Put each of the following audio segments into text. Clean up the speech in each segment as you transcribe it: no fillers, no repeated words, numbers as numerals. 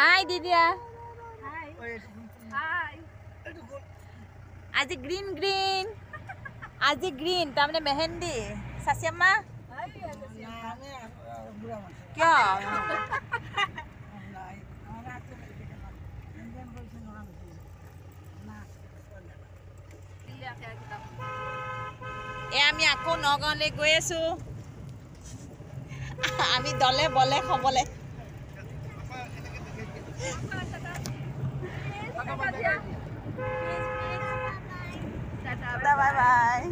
Hi, Didia. Hi. Hi. Aji green. Aji green. Tamne mehendi. Sasiamma. Kya? আমি আকৌ নগাঁৱলৈ গৈ আছো আমি দলে বলে খবলে বাই বাই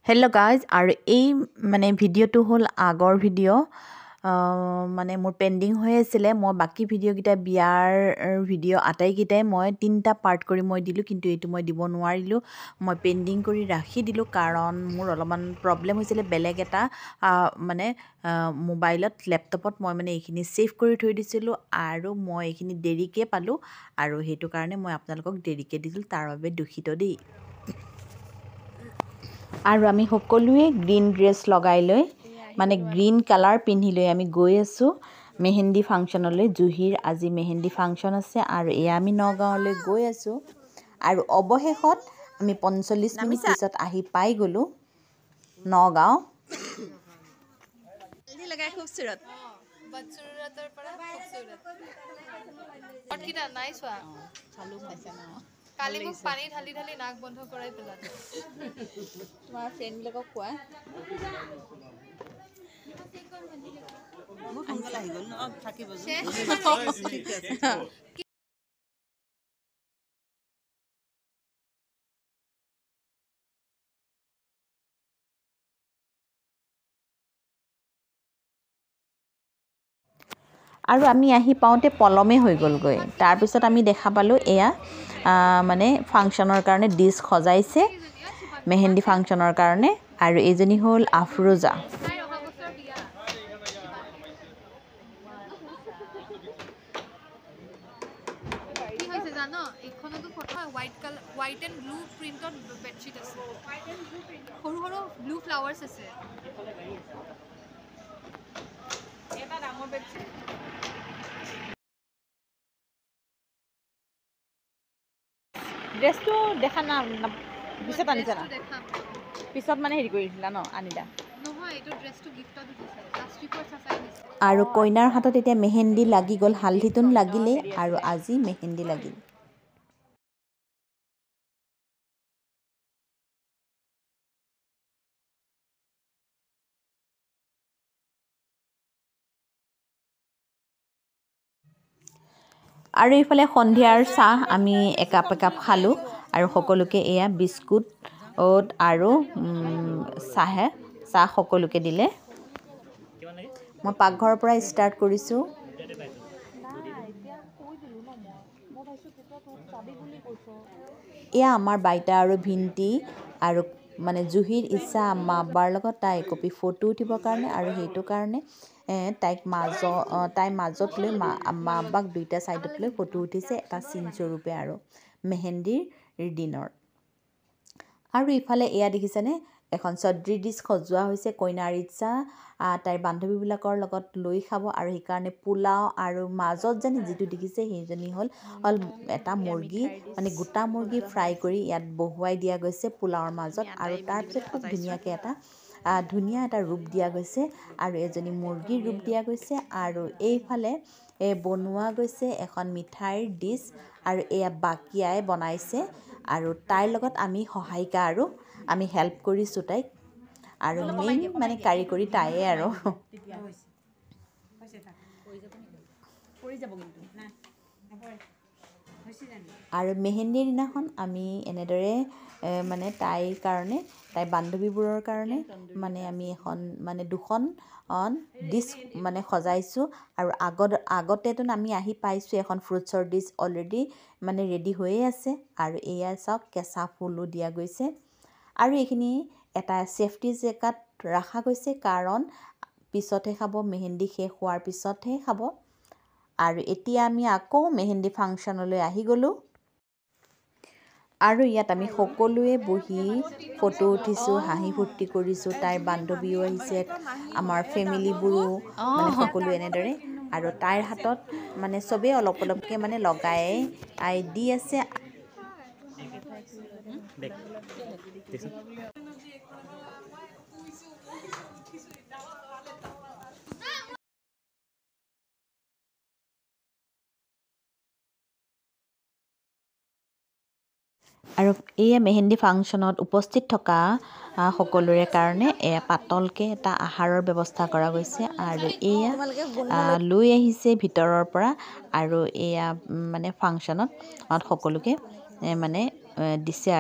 হেল্ল' গাইজ আৰু এই মানে ভিডিঅ'টো হ'ল আগৰ ভিডিঅ' মানে মোৰ পেণ্ডিং হৈ আছিলে মই বাকী ভিডিঅ'কেইটা বিয়াৰ ভিডিঅ' আটাইকেইটাই মই 3টা পাৰ্ট কৰি মই দিলোঁ কিন্তু এইটো মই দিব নোৱাৰিলোঁ মই পেণ্ডিং কৰি ৰাখি দিলোঁ কাৰণ মোৰ অলপমান প্ৰব্লেম হৈছিলে বেলেগ এটা মানে মোবাইলত লেপটপত মই মানে এইখিনি ছেভ কৰি থৈ দিছিলোঁ আৰু মই এইখিনি দেৰিকৈ পালোঁ আৰু সেইটো কাৰণে মই আপোনালোকক দেৰিকৈ দিছিলোঁ তাৰ বাবে দুখিত দেই আৰু আমি সকলোৱে গ্ৰীণ ড্ৰেছ লগাই লৈ মানে গ্ৰীণ কালাৰ পিন্ধি লৈ আমি গৈ আছোঁ মেহেন্দি ফাংচনলৈ জুহিৰ আজি মেহেন্দি ফাংচন আছে আৰু এয়া আমি নগাঁৱলৈ গৈ আছোঁ আৰু অৱশেষত আমি 45 মিনিট পিছত আহি পাই গ'লোঁ নগাঁও লগাই খুবসুৰত বদসুৰতৰ পৰা খুবসুৰত অটকিটা নাই চোৱা চালু পাইছে ন কালি মোক পানী ঢালি নাক বন্ধ কৰাই পেলালে তোমাৰ ফ্ৰেণ্ডবিলাকক কোৱা মোক সোনকালে আহি গ'ল ন থাকিব ঠিক আছে আৰু আমি আহি পাওঁতে পলমে হৈ গ'লগৈ তাৰপিছত আমি দেখা পালোঁ এয়া মানে ফাংচনৰ কাৰণে ডিছ সজাইছে মেহেন্দি ফাংচনৰ কাৰণে আৰু এইজনী হ'ল আফৰোজা কি হৈছে জানো এইখনতো ফটো হোৱাইট এণ্ড ব্লু প্ৰিণ্টত বেডশ্বীট আছে সৰু ব্লু ফ্লাৱাৰ্ছ আছে এটা ডাঙৰ বেডশ্বীট ড্ৰেছটো দেখা না পিছত আনিছা না দেখাম পিছত মানে হেৰি কৰিছিলা ন আনিলা নহয় এইটো ড্ৰেছটো গিফ্টত দিছে প্লাষ্টিকৰ চাচাই দিছে আৰু কইনাৰ হাতত এতিয়া মেহেন্দি লাগি গ'ল হালধিটোন লাগিলে আৰু আজি মেহেন্দি লাগিল আৰু এইফালে সন্ধিয়াৰ চাহ আমি একাপ খালোঁ আৰু সকলোকে এয়া বিস্কুট আৰু চাহ সকলোকে দিলে মই পাকঘৰৰ পৰা ষ্টাৰ্ট কৰিছোঁ এয়া আমাৰ বাইতা আৰু ভিন্টি আৰু মানে জুহিৰ ইচ্ছা আম্মা আব্বাৰ লগত তাই কপি ফটো উঠিবৰ কাৰণে আৰু সেইটো কাৰণে তাইৰ মাজত লৈ আম্মা আব্বাক দুইটা ছাইডত লৈ ফটো উঠিছে এটা চিনস্বৰূপে আৰু মেহেন্দিৰ দিনৰ আৰু ইফালে এয়া দেখিছেনে এখন চদ্ৰী ডিছ সজোৱা হৈছে কইনাৰ ইচ্ছা তাইৰ বান্ধৱীবিলাকৰ লগত লৈ খাব আৰু সেইকাৰণে পোলাও আৰু মাজত যেন যিটো দেখিছে সেইজনী হ'ল এটা মুৰ্গী মানে গোটা মুৰ্গী ফ্ৰাই কৰি ইয়াত বহুৱাই দিয়া গৈছে পোলাওৰ মাজত আৰু তাৰপিছত খুব ধুনীয়াকৈ ধুনীয়া এটা ৰূপ দিয়া গৈছে আৰু এজনী মুৰ্গীৰ ৰূপ দিয়া গৈছে আৰু এইফালে বনোৱা গৈছে এখন মিঠাইৰ ডিছ আৰু এয়া বাকিয়াই বনাইছে আৰু তাইৰ লগত আমি সহায়িকা আৰু আমি হেল্প কৰিছোঁ তাইক আৰু মেইন মানে কাৰিকৰী তাইয়ে আৰু আৰু মেহেন্দিৰ দিনাখন আমি এনেদৰে মানে তাইৰ বান্ধৱীবোৰৰ কাৰণে মানে আমি দুখন ডিছ মানে সজাইছোঁ আৰু আগতেতো আমি আহি পাইছোঁ এখন ফ্ৰুটছৰ ডিছ অলৰেডি মানে ৰেডি হৈয়ে আছে আৰু এয়া চাওক কেঁচা ফুলো দিয়া গৈছে আৰু এইখিনি এটা ছেফটি জেগাত ৰখা গৈছে কাৰণ পিছতহে খাব মেহেন্দি শেষ হোৱাৰ পিছতহে খাব আৰু এতিয়া আমি আকৌ মেহেন্দি ফাংচনলৈ আহি গ'লোঁ আৰু ইয়াত আমি সকলোৱে বহি ফটো উঠিছোঁ, হাঁহি ফূৰ্তি কৰিছোঁ। তাইৰ বান্ধৱীও আহিছে, আমাৰ ফেমিলিবোৰো মানে সকলো এনেদৰে। আৰু তাইৰ হাতত মানে চবেই অলপ অলপকৈ মানে লগাই দি আছে। আৰু এই মেহেন্দি ফাংচনত উপস্থিত থকা সকলোৰে কাৰণে পাতলকৈ এটা আহাৰৰ ব্যৱস্থা কৰা গৈছে। আৰু এয়া লৈ আহিছে ভিতৰৰ পৰা। আৰু এয়া মানে ফাংচনত সকলোকে মানে দিছে।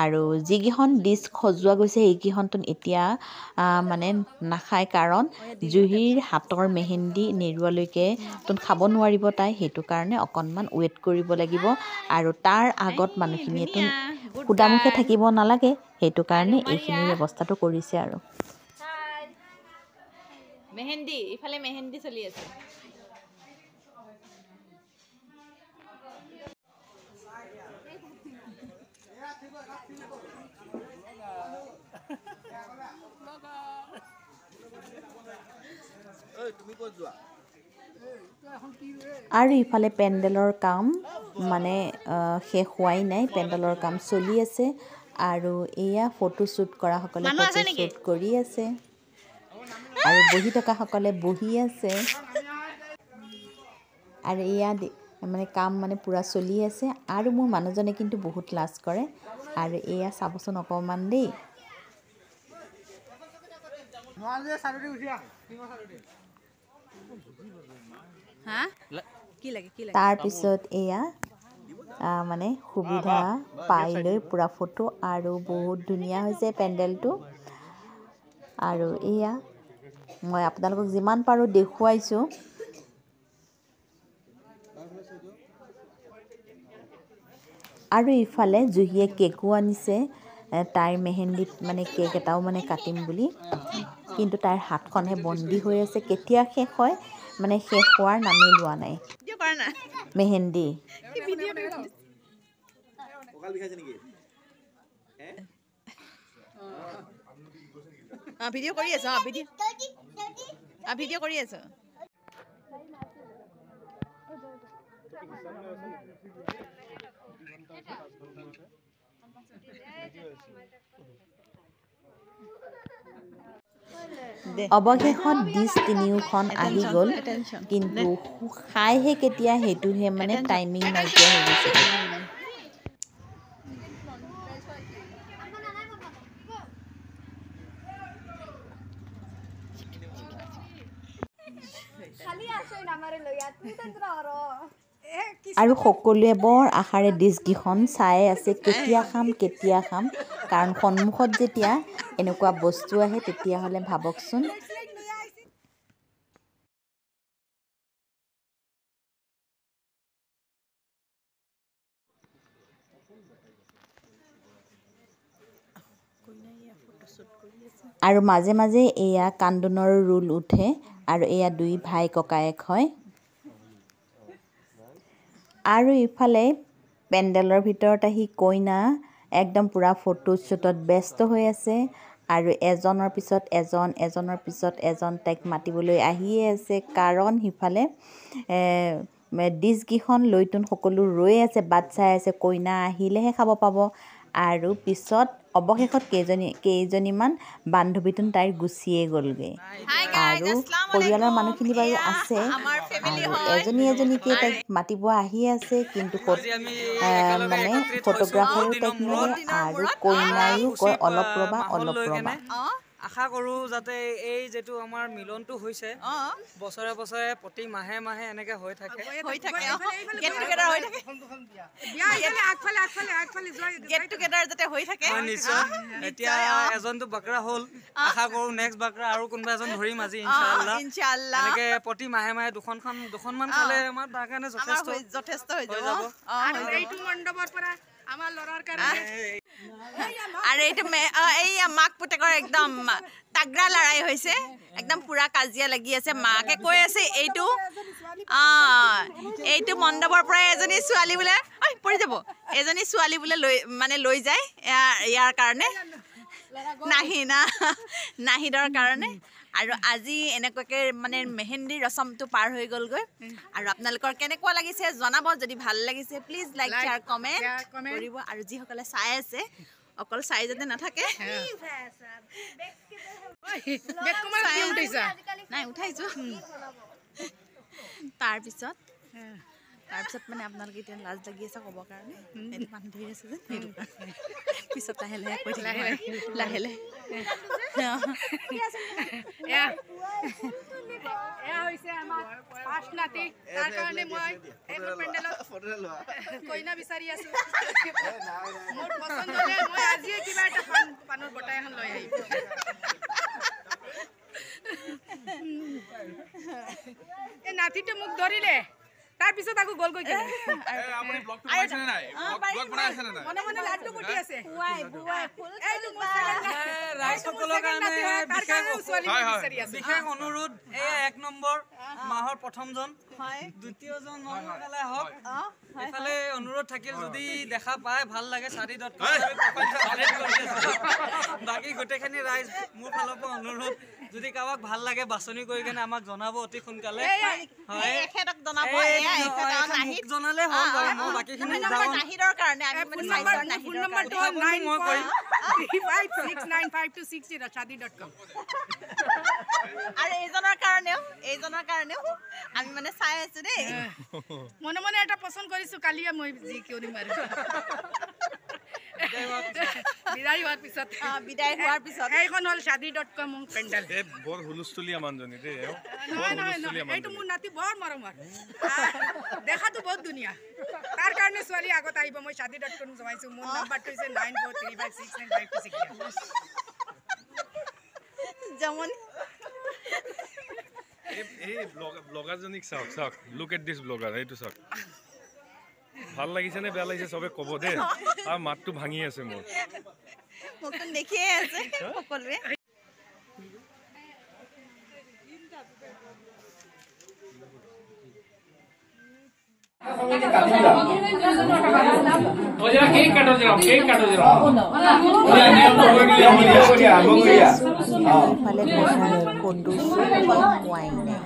আৰু যিকেইখন ডিছ সজোৱা গৈছে সেইকেইখনতো এতিয়া মানে নাখায়, কাৰণ জুহিৰ হাতৰ মেহেন্দি নেৰুৱালৈকে খাব নোৱাৰিব তাই। সেইটো কাৰণে অকণমান ৱেইট কৰিব লাগিব। আৰু তাৰ আগত মানুহখিনিয়েতো সুদামুখে থাকিব নালাগে, সেইটো কাৰণে এইখিনি ব্যৱস্থাটো কৰিছে। আৰু মেহেন্দি ইফালে মেহেন্দি চলি আছে। আৰু ইফালে পেণ্ডেলৰ কাম মানে শেষ হোৱাই নাই, পেণ্ডেলৰ কাম চলি আছে। আৰু এয়া ফটোশ্বুট কৰাসকলে ফটোশ্বুট কৰি আছে, আৰু বহি থকাসকলে বহি আছে। আৰু এয়া মানে কাম মানে পূৰা চলি আছে। আৰু মোৰ মানুহজনে কিন্তু বহুত লাজ কৰে। আৰু এয়া চাবচোন অকণমান দেই। তাৰপিছত এয়া মানে সুবিধা পাই লৈ পূৰা ফটো, আৰু বহুত ধুনীয়া হৈছে পেণ্ডেলটো। আৰু এয়া মই আপোনালোকক যিমান পাৰোঁ দেখুৱাইছোঁ। আৰু ইফালে জুহিয়ে কেকো আনিছে, তাইৰ মেহেন্দিত মানে কেক এটাও মানে কাটিম বুলি। কিন্তু তাইৰ হাতখনহে বন্দী হৈ আছে, কেতিয়া শেষ হয় মানে শেষ হোৱাৰ নামেই লোৱা নাই মেহেন্দি। ভিডিঅ' কৰি আছো, ভিডিঅ' কৰি আছো। অৱশেষত ডিছ তিনিওখন আহি গ'ল, কিন্তু খাইহে কেতিয়া সেইটোহে মানে টাইমিং নাইকিয়া হৈ গৈছে। আৰু সকলোৱে বৰ আশাৰে ডিছকেইখন চাই আছে, কেতিয়া খাম কেতিয়া খাম। কাৰণ সন্মুখত যেতিয়া এনেকুৱা বস্তু আহে তেতিয়াহ'লে ভাবকচোন। আৰু মাজে মাজে এয়া কান্দোনৰ ৰোল উঠে। আৰু এয়া দুই ভাই ককায়েক হয়। আৰু ইফালে পেণ্ডেলৰ ভিতৰত আহি কইনা একদম পূৰা ফটোশ্বুটত ব্যস্ত হৈ আছে। আৰু এজনৰ পিছত এজন, এজনৰ পিছত এজন তাইক মাতিবলৈ আহিয়ে আছে, কাৰণ সিফালে ডিছকেইখন লৈতো সকলো ৰৈ আছে, বাট চাই আছে, কইনা আহিলেহে খাব পাব। আৰু পিছত অৱশেষত কেইজনীমান বান্ধৱীটো তাইৰ গুচিয়ে গ'লগৈ। আৰু পৰিয়ালৰ মানুহখিনি বাৰু আছে, আৰু এজনী এজনীকৈ তাইক মাতিব আহি আছে, কিন্তু মানে ফটোগ্ৰাফাৰেও তাইক নিলে। আৰু কইনায়ো কয় অলপ ৰ'বা, অলপ ৰ'বা। আশা কৰোঁ যাতে এই যিটো আমাৰ মিলনটো হৈছে বছৰে বছৰে প্ৰতি মাহে মাহে এনেকে হৈ থাকে। নিশ্চয়। এতিয়া এজনটো বাকৰা হ'ল, আশা কৰোঁ নেক্সট বাকৰা আৰু কোনোবা এজন ধৰিম আজি ইনশাআল্লাহ। এনেকে প্ৰতি মাহে মাহে দুখনমান খালে আমাৰ তাৰ কাৰণে যথেষ্ট হৈ যাব। আৰু এইটো মণ্ডপৰ পৰা আমাৰ ল'ৰাৰ কাৰণে আৰু এইটো এই মাক পুতেকৰ একদম তাগৰা লৰাই হৈছে একদম পুৰা কাজিয়া লাগি আছে মাকে কৈ আছে এইটো মণ্ডপৰ পৰা এজনী ছোৱালী বোলে পৰি যাব এজনী ছোৱালী বোলে লৈ যায় ইয়াৰ কাৰণে নাহিদৰ কাৰণে আৰু আজি এনেকুৱাকৈ মানে মেহেন্দি ৰসমটো পাৰ হৈ গ'লগৈ আৰু আপোনালোকৰ কেনেকুৱা লাগিছে জনাব যদি ভাল লাগিছে প্লিজ লাইক শ্বেয়াৰ কমেণ্ট কৰিব আৰু যিসকলে চাই আছে অকল চাই যাতে নাথাকে নাই উঠাইছোঁ তাৰপিছত মানে আপোনালোকে এতিয়া লাজ লাগি আছে ক'বৰ কাৰণে এইটো মানুহ ধৰি আছে যে সেইটো পিছত লাহে লাহে কৈ লাহে লাহে কইনা বিচাৰি আছো মোৰ পছন্দ হ'লে মই আজিয়ে কিবা এটা পানৰ বটা এখন লৈ আহিম এই নাতিটো মোক ধৰিলে তাৰ পিছত আকৌ গল গৈ কেনে আপুনি ব্লগ বনাইছে নাই ব্লগ বনাইছে নাই মনে মনে লাড্ডু পটি আছে এইটো ৰাইজসকলৰ কাৰণে বিশেষ অনুৰোধ এই 1 নম্বৰ মাহৰ প্ৰথমজন দ্বিতীয়জন মহিলা হওক এফালে অনুৰোধ থাকিল যদি দেখা পায় ভাল লাগে বাকী গোটেইখিনি ৰাইজ মোৰ ফালৰ পৰা অনুৰোধ যদি কাৰোবাক ভাল লাগে বাছনি কৰি কেনে আমাক জনাব অতি সোনকালে জনালে হ'ল বাৰু মই বাকীখিনি নাহিদৰ কাৰণে আমি মানে ফোন নম্বৰটো 9536952606shadi.com আৰু এইজনৰ কাৰণেও আমি মানে চাই আছো দেই মনে মনে এটা পছন্দ কৰিছো কালিয়ে মই যি কিয় নিমাৰো বিদায় হোৱাৰ পিছত এইখন হ'ল shadi.com পেণ্ডেল বৰ হুলস্থুলীয়া মানুহজনী দেই এইটো মোৰ নাতি বৰ মৰমৰ দেখাতো বহুত ধুনীয়া তাৰ কাৰণে ছোৱালী আগত আহিব মই shadi.com জমাইছো মোৰ নাম্বাৰটো হৈছে 9435695266 জমনি এই ব্লগাৰজনীক চাওক লুক এট দিছ ব্লগাৰ এইটো চাওক ভাল লাগিছে নে বেয়া লাগিছে চবে ক'ব দেই আৰু মাতটো ভাঙি আছে মোৰ মোকতো দেখিয়ে আছে সকলোৱে केक काटो जरा ইফালে ফটোশ্বুট হোৱাই নাই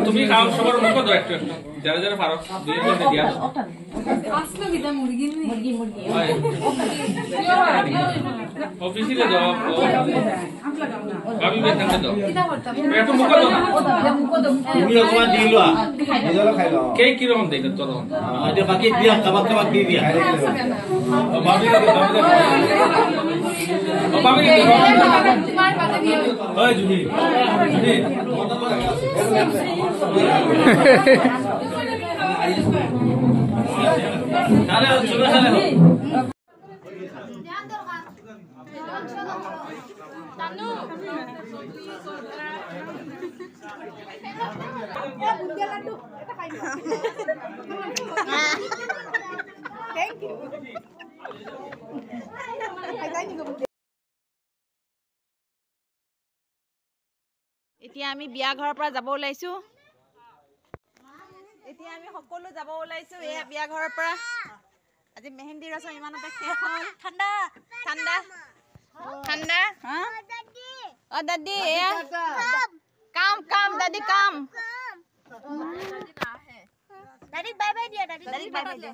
তুমি খাও সবার মুখ দাও একটু যারা যারা পারো দিয়ে দিয়া আসলে বিদা মুরগি অফিসে যাও আমি বেতন দাও একটু মুখ দাও তুমি অকমান দি লোৱা নিজলো খাই লও কেক কি রকম দেই তোর আইডিয়া বাকি দিয়া কাবাক দি দিয়া বাবি তোমার পাতা দিয়ে ওই জুনি তাহলে চলে চলে ধ্যান দাও চলো তানু থ্যাংক ইউ এতিয়া আমি বিয়া ঘৰৰ পৰা যাব ওলাইছো এতিয়া আমি সকলো যাব ওলাইছো এই বিয়া ঘৰৰ পৰা আজি মেহেন্দি ৰসম ইমানতে শেষ হ'ল ঠাণ্ডা ঠাণ্ডা ঠাণ্ডা অ দাদি এয়া কাম কাম দাদি কাম দাদি বাই বাই দিয়া দাদি বাই বাই দিয়া